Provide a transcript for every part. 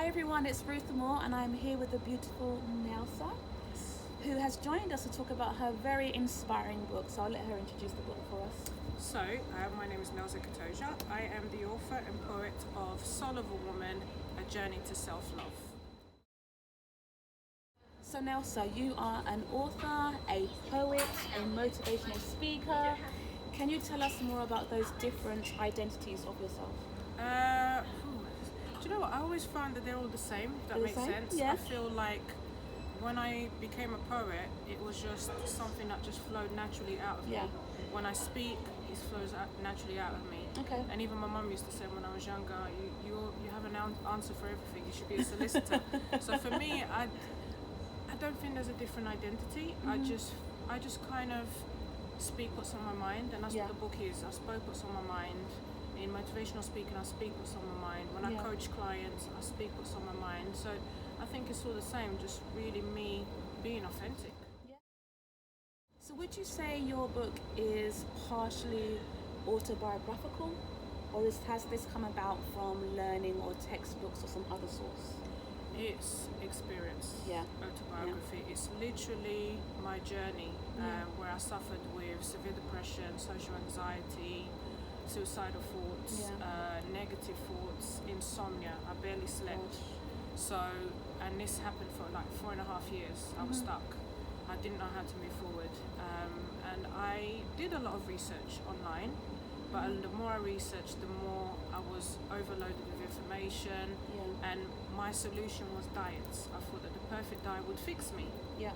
Hi everyone, it's Ruth and Amor, and I'm here with the beautiful Neusa, who has joined us to talk about her very inspiring book. So I'll let her introduce the book for us. So, my name is Ruth and Neusa. I am the author and poet of Soul of a Woman, A Journey to Self-Love. So Neusa, you are an author, a poet, a motivational speaker. Can you tell us more about those different identities of yourself? Do you know what? I always found that they're all the same, if that They're the makes same? sense. Yeah. I feel like when I became a poet, it was just something that just flowed naturally out of Yeah. me. When I speak, it flows naturally out of me. Okay. And even my mum used to say when I was younger, you have an answer for everything. You should be a solicitor. So for me, I don't think there's a different identity. I just kind of speak what's on my mind, and that's what the book is. I spoke what's on my mind. In motivational speaking, I speak what's on my mind. When I coach clients, I speak what's on my mind. So I think it's all the same, just really me being authentic. Yeah. So would you say your book is partially autobiographical, or has this come about from learning or textbooks or some other source? It's experience, autobiography. Yeah. It's literally my journey where I suffered with severe depression, social anxiety, suicidal thoughts, negative thoughts, insomnia. I barely slept. So, and this happened for like 4.5 years. I was stuck. I didn't know how to move forward. And I did a lot of research online, but the more I researched, the more I was overloaded with information. And my solution was diets. I thought that the perfect diet would fix me.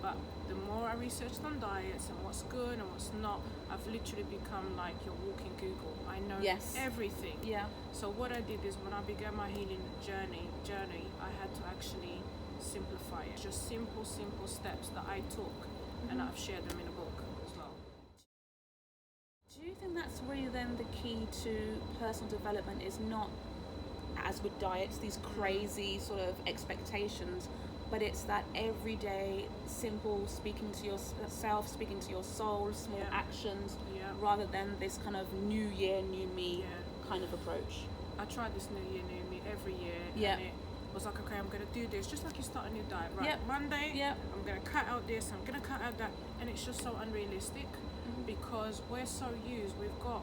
But the more I researched on diets and what's good and what's not, I've literally become like your walking Google. I know everything. So what I did is when I began my healing journey, I had to actually simplify it. Just simple steps that I took, and I've shared them in a book as well. Do you think that's really then the key to personal development, is not, as with diets, these crazy sort of expectations, but it's that everyday, simple speaking to yourself, speaking to your soul, small actions, rather than this kind of new year, new me kind of approach? I tried this new year, new me every year, and it was like, okay, I'm going to do this, just like you start a new diet, right? Monday, I'm going to cut out this, I'm going to cut out that, and it's just so unrealistic because we're so used, we've got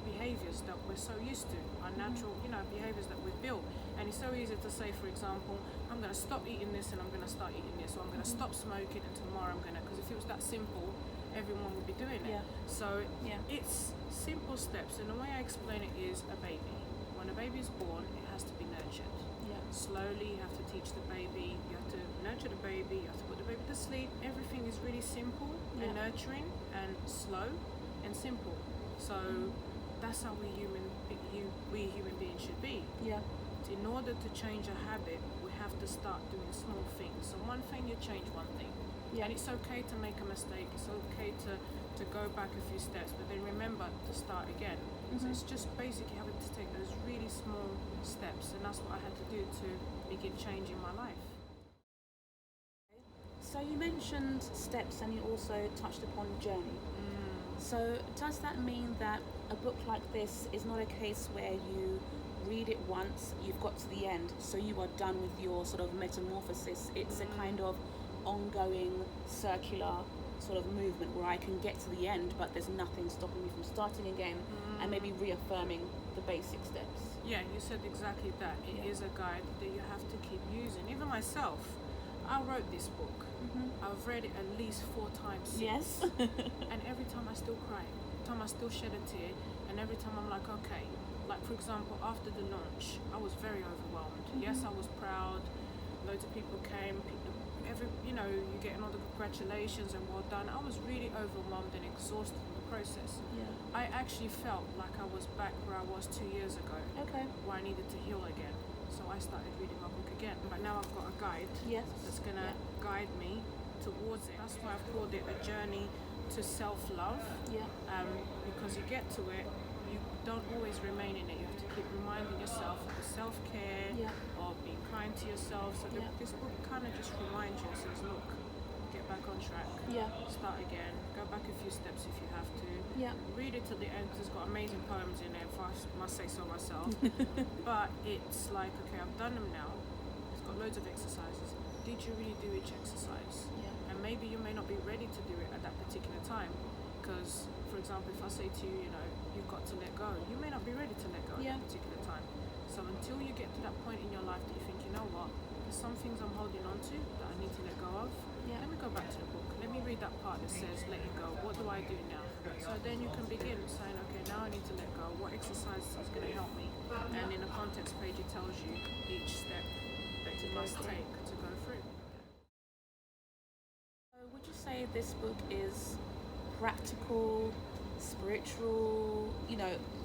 behaviours that we're so used to, our natural, behaviours that we've built, and it's so easy to say, for example, I'm going to stop eating this and I'm going to start eating this, or I'm going to stop smoking and tomorrow I'm going to, because if it was that simple, everyone would be doing it. So it's simple steps, and the way I explain it is a baby. When a baby is born, it has to be nurtured. Slowly, you have to teach the baby, you have to nurture the baby, you have to put the baby to sleep. Everything is really simple and nurturing and slow and simple. So that's how we human beings should be. In order to change a habit, we have to start doing small things. So one thing, you change one thing. And it's okay to make a mistake, it's okay to go back a few steps, but then remember to start again. So it's just basically having to take those really small steps, and that's what I had to do to begin changing my life. So you mentioned steps, and you also touched upon journey. So does that mean that a book like this is not a case where you read it once, you've got to the end, so you are done with your sort of metamorphosis? It's a kind of ongoing circular sort of movement where I can get to the end, but there's nothing stopping me from starting again and maybe reaffirming the basic steps. Yeah, you said exactly that. It is a guide that you have to keep using. Even myself, I wrote this book. I've read it at least 4 times since. And every time I still cry, every time I still shed a tear, and every time I'm like, okay, like for example, after the launch, I was very overwhelmed. Yes, I was proud. Loads of people came. You're getting all the congratulations and well done. I was really overwhelmed and exhausted in the process. I actually felt like I was back where I was 2 years ago, where I needed to heal again. So I started reading my book again. But now I've got a guide that's going to guide me towards it. That's why I've called it A Journey to Self-Love. Because you get to it, you don't always remain in it. You have to keep reminding yourself of the self-care, or being kind to yourself. So this book kind of just reminds you and says, look, get back on track, start again, go back a few steps if you have to, read it to the end because it's got amazing poems in it, if I must say so myself. But it's like, okay, I've done them now, got loads of exercises. Did you really do each exercise? Yeah. And maybe you may not be ready to do it at that particular time. Because, for example, if I say to you, you've got to let go, you may not be ready to let go at that particular time. So until you get to that point in your life that you think, you know what, there's some things I'm holding on to that I need to let go of. Yeah. Let me go back to the book. Let me read that part that says let it go. What do I do now? So then you can begin saying, okay, now I need to let go. What exercise is going to help me? And in the context page, it tells you each step that you must take to go through. So would you say this book is practical, spiritual?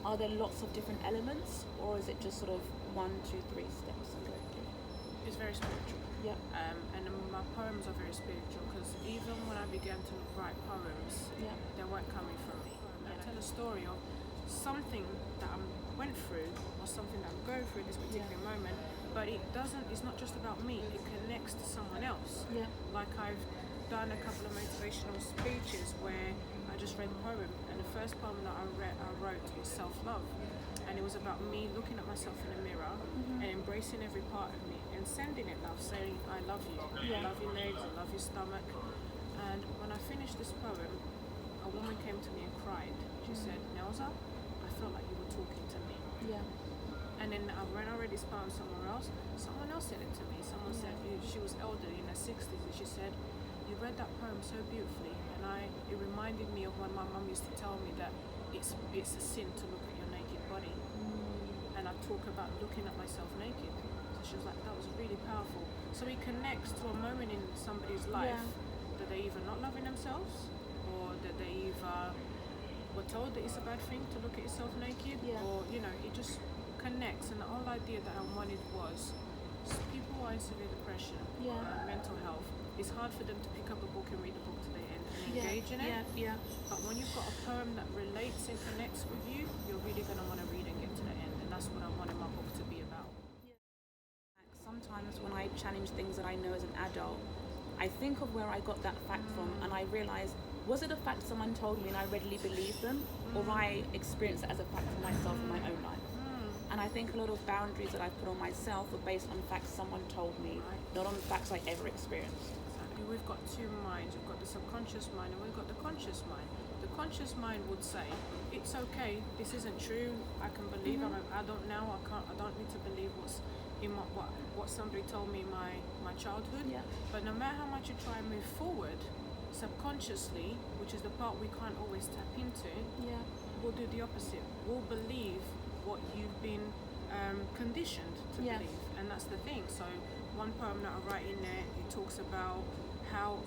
Are there lots of different elements, or is it just sort of 1, 2, 3 steps and go through? It's very spiritual. Yeah. And my poems are very spiritual, because even when I began to write poems, they weren't coming from me. I tell a story of something that I went through, or something that I'm going through at this particular moment, but it's not just about me, it connects to someone else. Yeah. Like I've done a couple of motivational speeches where I just read a poem, and the first poem that I wrote was Selflove, and it was about me looking at myself in the mirror and embracing every part of me and sending it love, saying I love you, I love your legs, I love your stomach. And when I finished this poem, a woman came to me and cried. She said, Neusa, I felt like you were talking to me. Yeah. And then when I read this poem somewhere else, someone else said it to me. Someone said, she was elderly in her 60s, and she said, you read that poem so beautifully, and it reminded me of when my mum used to tell me that it's a sin to look at your naked body. And I talk about looking at myself naked. So she was like, that was really powerful. So it connects to a moment in somebody's life that they're either not loving themselves, or that they either were told that it's a bad thing to look at yourself naked, or it just connects. And the whole idea that I wanted was people who are in severe depression, mental health, it's hard for them to pick up a book and read the book to the end and engage in it. But when you've got a poem that relates and connects with you, you're really going to want to read and get to the end. And that's what I wanted my book to be about. Sometimes when I challenge things that I know as an adult, I think of where I got that fact from, and I realise, was it a fact someone told me and I readily believed them, or I experienced it as a fact for myself in my own life? And I think a lot of boundaries that I put on myself were based on facts someone told me, not on facts I ever experienced. Exactly. We've got two minds. We've got the subconscious mind and we've got the conscious mind. The conscious mind would say, it's okay, this isn't true, I can believe I'm an adult now, I don't need to believe what's in what somebody told me in my childhood. But no matter how much you try and move forward, subconsciously, which is the part we can't always tap into, we'll do the opposite. We'll believe what you've been conditioned to believe, and that's the thing. So one poem that I write in there, it talks about how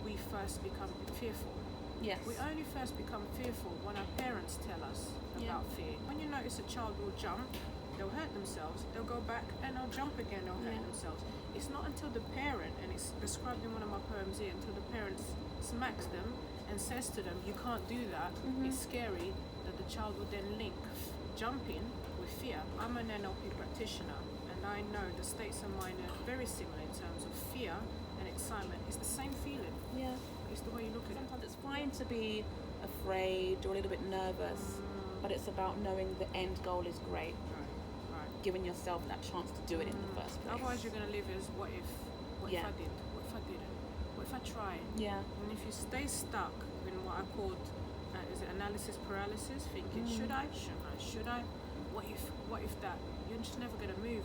we first become fearful. We only first become fearful when our parents tell us about fear. When you notice a child will jump, they'll hurt themselves, they'll go back and they'll jump again, they'll hurt themselves. It's not until the parent, and it's described in one of my poems here, until the parent smacks them and says to them, you can't do that, it's scary, that the child will then link jumping with fear. I'm an NLP practitioner, and I know the states of mind are very similar in terms of fear and excitement. It's the same feeling. It's the way you look at it. Sometimes it's fine to be afraid or a little bit nervous, but it's about knowing the end goal is great. Giving yourself that chance to do it in the first place. Otherwise you're going to live as what if I did? What if I didn't? What if I tried? And if you stay stuck in what I called is it analysis paralysis, thinking should I? What if that? You're just never going to move.